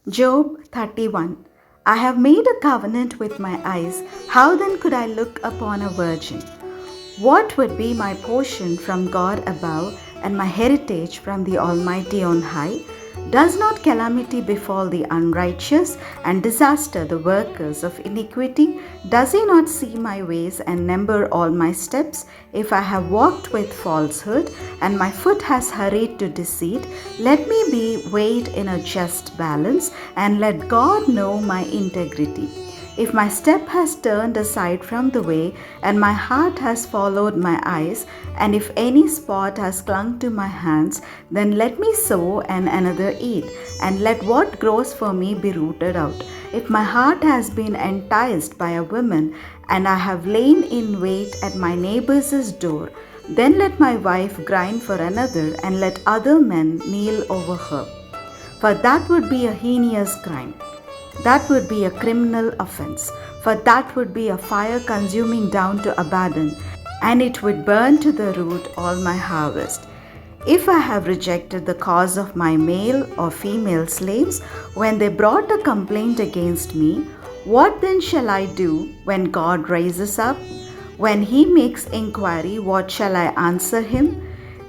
Job 31. I have made a covenant with my eyes. How then could I look upon a virgin? What would be my portion from God above and my heritage from the Almighty on high? Does not calamity befall the unrighteous and disaster the workers of iniquity? Does he not see my ways and number all my steps? If I have walked with falsehood and my foot has hurried to deceit, let me be weighed in a just balance and let God know my integrity. If my step has turned aside from the way, and my heart has followed my eyes, and if any spot has clung to my hands, then let me sow and another eat, and let what grows for me be rooted out. If my heart has been enticed by a woman, and I have lain in wait at my neighbor's door, then let my wife grind for another, and let other men kneel over her. For that would be a heinous crime. That would be a criminal offense, for that would be a fire consuming down to Abaddon, and it would burn to the root all my harvest. If I have rejected the cause of my male or female slaves when they brought a complaint against me, what then shall I do when God raises up? When he makes inquiry, what shall I answer him?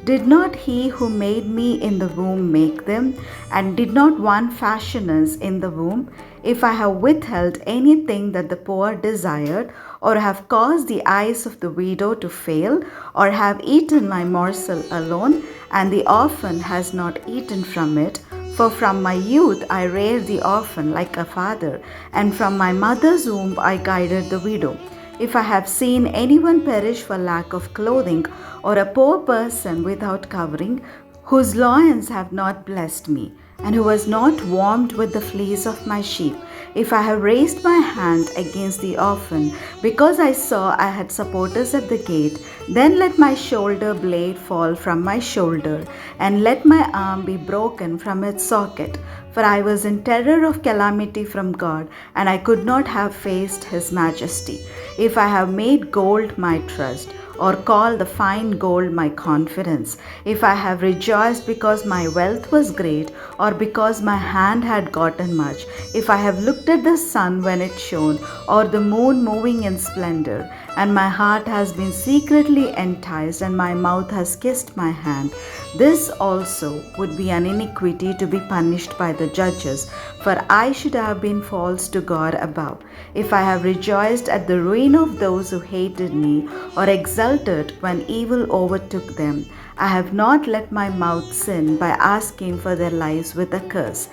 Did not he who made me in the womb make them? And did not one fashion us in the womb? If I have withheld anything that the poor desired, or have caused the eyes of the widow to fail, or have eaten my morsel alone, and the orphan has not eaten from it, for from my youth I reared the orphan like a father, and from my mother's womb I guided the widow. If I have seen anyone perish for lack of clothing, or a poor person without covering, whose loins have not blessed me, and who was not warmed with the fleece of my sheep, if I have raised my hand against the orphan, because I saw I had supporters at the gate, then let my shoulder blade fall from my shoulder, and let my arm be broken from its socket. For I was in terror of calamity from God, and I could not have faced his majesty. If I have made gold my trust, or call the fine gold my confidence, if I have rejoiced because my wealth was great, or because my hand had gotten much, if I have looked at the sun when it shone, or the moon moving in splendor, and my heart has been secretly enticed, and my mouth has kissed my hand, this also would be an iniquity to be punished by the judges, for I should have been false to God above. If I have rejoiced at the ruin of those who hated me, or exulted when evil overtook them, I have not let my mouth sin by asking for their lives with a curse.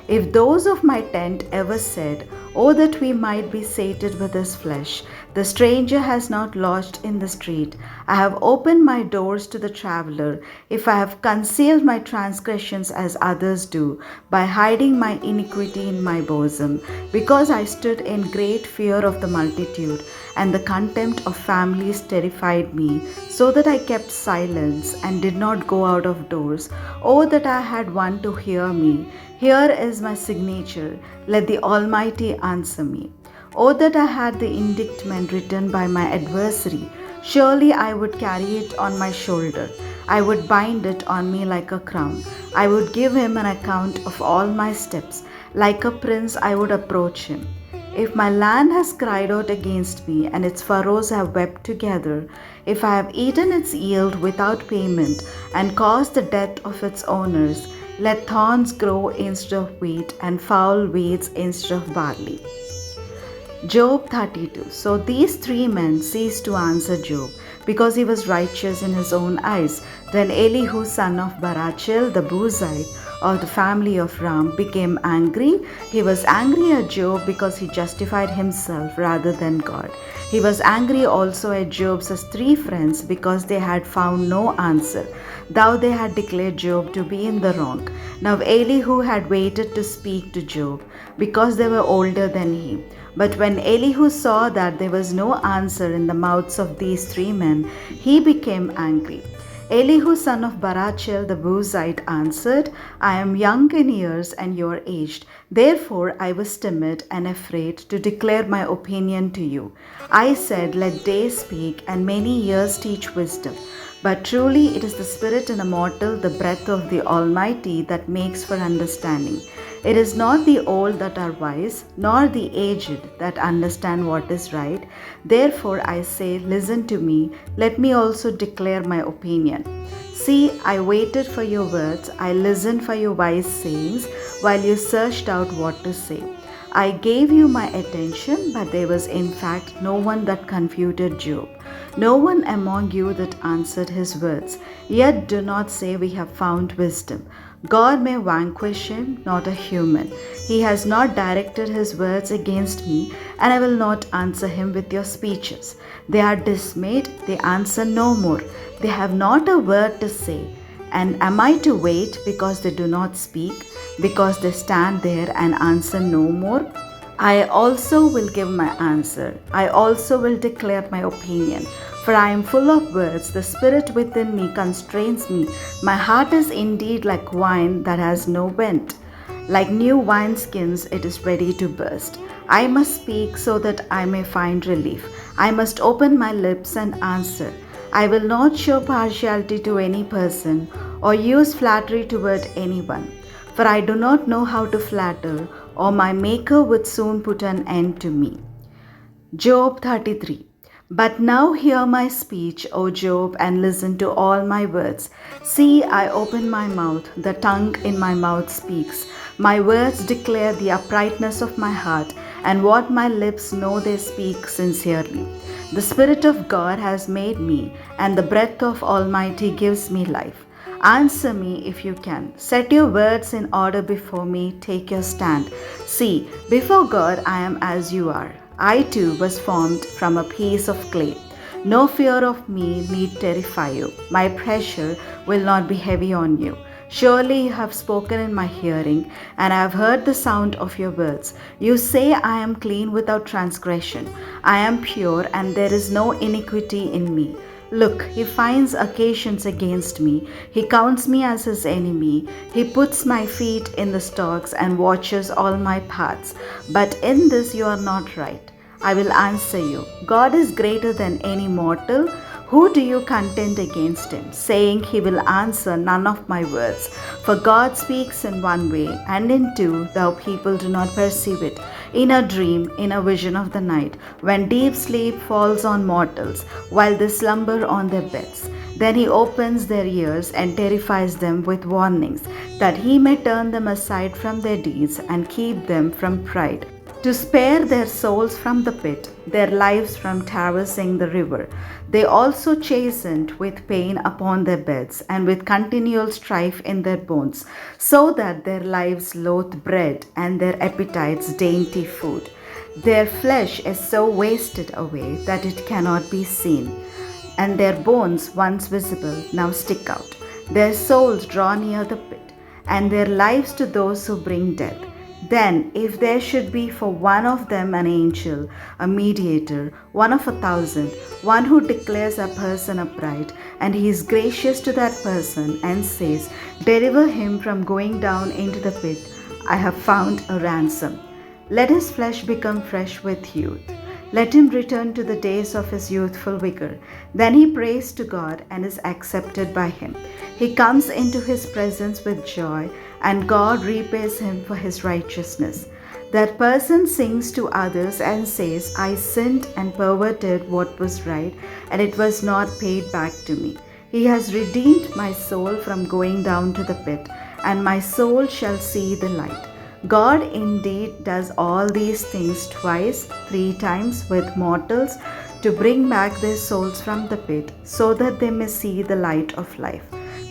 If those of my tent ever said, "Oh, that we might be sated with his flesh," the stranger has not lodged in the street. I have opened my doors to the traveler. If I have concealed my transgressions as others do, by hiding my iniquity in my bosom, because I stood in great fear of the multitude, and the contempt of families terrified me, so that I kept silence and did not go out of doors. Oh, that I had one to hear me. Here is my signature. Let the Almighty answer me. Oh, that I had the indictment written by my adversary. Surely I would carry it on my shoulder. I would bind it on me like a crown. I would give him an account of all my steps. Like a prince, I would approach him. If my land has cried out against me, and its furrows have wept together, if I have eaten its yield without payment, and caused the death of its owners, let thorns grow instead of wheat, and foul weeds instead of barley. Job 32. So these three men ceased to answer Job, because he was righteous in his own eyes. Then Elihu, son of Barachel, the Buzite, of the family of Ram, became angry. He was angry at Job because he justified himself rather than God. He was angry also at Job's three friends because they had found no answer, though they had declared Job to be in the wrong. Now Elihu had waited to speak to Job because they were older than he. But when Elihu saw that there was no answer in the mouths of these three men, he became angry. Elihu, son of Barachel the Buzite, answered, "I am young in years and you are aged. Therefore I was timid and afraid to declare my opinion to you. I said, let days speak and many years teach wisdom. But truly it is the spirit in a mortal, the breath of the Almighty, that makes for understanding. It is not the old that are wise, nor the aged that understand what is right. Therefore I say, listen to me, let me also declare my opinion. See, I waited for your words, I listened for your wise sayings, while you searched out what to say. I gave you my attention, but there was in fact no one that confuted Job, no one among you that answered his words. Yet do not say we have found wisdom. God may vanquish him, not a human. He has not directed his words against me, and I will not answer him with your speeches. They are dismayed, they answer no more. They have not a word to say. And am I to wait because they do not speak, because they stand there and answer no more? I also will give my answer. I also will declare my opinion. For I am full of words, the spirit within me constrains me. My heart is indeed like wine that has no vent. Like new wineskins, it is ready to burst. I must speak so that I may find relief. I must open my lips and answer. I will not show partiality to any person or use flattery toward anyone. For I do not know how to flatter, or my Maker would soon put an end to me. Job 33. But now hear my speech, O Job, and listen to all my words. See, I open my mouth, the tongue in my mouth speaks. My words declare the uprightness of my heart, and what my lips know they speak sincerely. The Spirit of God has made me, and the breath of Almighty gives me life. Answer me if you can. Set your words in order before me. Take your stand. See, before God I am as you are. I too was formed from a piece of clay. No fear of me need terrify you. My pressure will not be heavy on you. Surely you have spoken in my hearing, and I have heard the sound of your words. You say, I am clean without transgression. I am pure, and there is no iniquity in me. Look, he finds occasions against me. He counts me as his enemy. He puts my feet in the stocks and watches all my paths. But in this you are not right. I will answer you. God is greater than any mortal. Who do you contend against him, saying he will answer none of my words? For God speaks in one way, and in two, thou people do not perceive it. In a dream, in a vision of the night, when deep sleep falls on mortals, while they slumber on their beds. Then he opens their ears and terrifies them with warnings, that he may turn them aside from their deeds and keep them from pride, to spare their souls from the pit, their lives from traversing the river. They also chastened with pain upon their beds, and with continual strife in their bones, so that their lives loathe bread, and their appetites dainty food. Their flesh is so wasted away that it cannot be seen, and their bones, once visible, now stick out. Their souls draw near the pit, and their lives to those who bring death. Then, if there should be for one of them an angel, a mediator, one of 1,000, one who declares a person upright, and he is gracious to that person and says, deliver him from going down into the pit, I have found a ransom. Let his flesh become fresh with youth. Let him return to the days of his youthful vigor. Then he prays to God and is accepted by him. He comes into his presence with joy, and God repays him for his righteousness. That person sings to others and says, I sinned and perverted what was right, and it was not paid back to me. He has redeemed my soul from going down to the pit, and my soul shall see the light. God indeed does all these things twice, 3 times with mortals, to bring back their souls from the pit, so that they may see the light of life.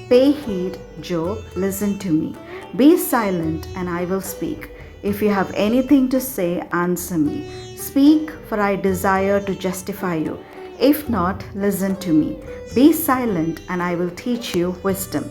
Pay heed, Job, listen to me. Be silent, and I will speak. If you have anything to say, answer me. Speak, for I desire to justify you. If not, listen to me. Be silent, and I will teach you wisdom.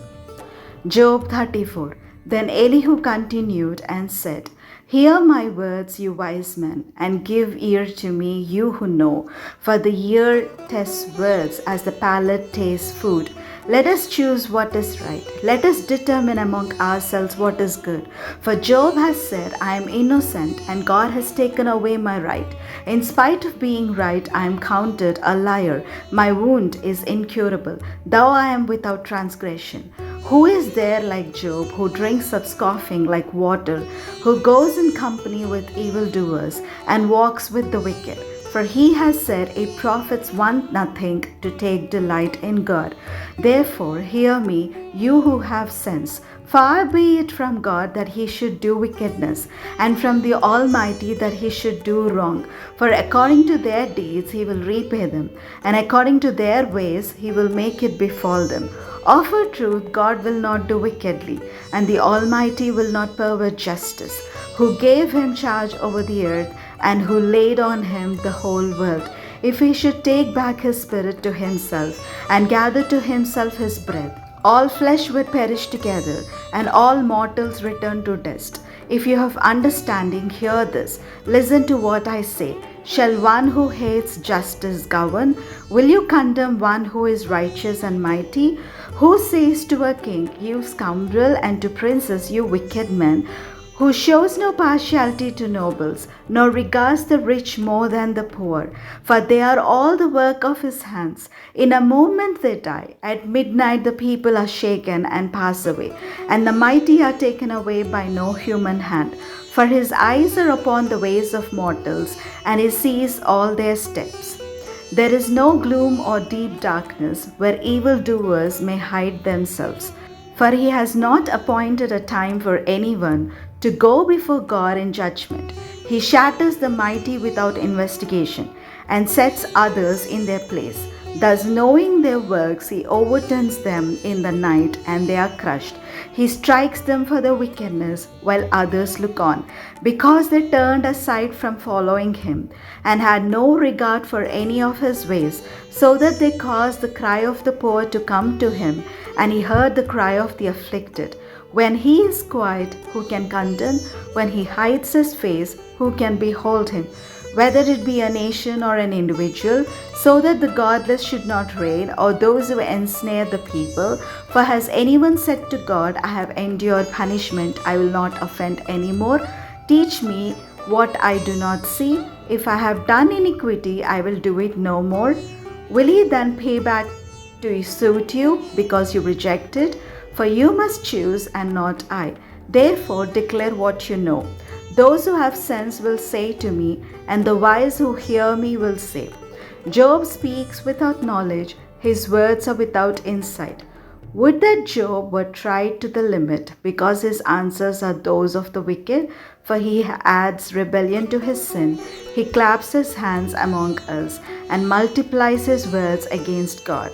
Job 34. Then Elihu continued and said, Hear my words, you wise men, and give ear to me, you who know. For the ear tests words as the palate tastes food. Let us choose what is right. Let us determine among ourselves what is good. For Job has said, I am innocent, and God has taken away my right. In spite of being right, I am counted a liar. My wound is incurable, though I am without transgression. Who is there like Job, who drinks up scoffing like water, who goes in company with evildoers and walks with the wicked? For he has said, it profits one nothing to take delight in God. Therefore, hear me, you who have sense. Far be it from God that he should do wickedness, and from the Almighty that he should do wrong. For according to their deeds he will repay them, and according to their ways he will make it befall them. Offer truth, God will not do wickedly, and the Almighty will not pervert justice, who gave him charge over the earth, and who laid on him the whole world. If he should take back his spirit to himself, and gather to himself his breath, all flesh would perish together, and all mortals return to dust. If you have understanding, hear this. Listen to what I say. Shall one who hates justice govern? Will you condemn one who is righteous and mighty? Who says to a king, you scoundrel, and to princes, you wicked men? Who shows no partiality to nobles, nor regards the rich more than the poor, for they are all the work of his hands. In a moment they die. At midnight the people are shaken and pass away, and the mighty are taken away by no human hand. For his eyes are upon the ways of mortals, and he sees all their steps. There is no gloom or deep darkness where evildoers may hide themselves. For he has not appointed a time for anyone to go before God in judgment. He shatters the mighty without investigation, and sets others in their place. Thus, knowing their works, he overturns them in the night, and they are crushed. He strikes them for their wickedness, while others look on, because they turned aside from following him, and had no regard for any of his ways, so that they caused the cry of the poor to come to him, and he heard the cry of the afflicted. When he is quiet, who can condemn? When he hides his face, who can behold him? Whether it be a nation or an individual, so that the godless should not reign, or those who ensnare the people. For has anyone said to God, I have endured punishment, I will not offend any more? Teach me what I do not see. If I have done iniquity, I will do it no more. Will he then pay back to suit you because you rejected? For you must choose and not I. Therefore declare what you know. Those who have sense will say to me, and the wise who hear me will say, Job speaks without knowledge, his words are without insight. Would that Job were tried to the limit, because his answers are those of the wicked, for he adds rebellion to his sin. He claps his hands among us, and multiplies his words against God.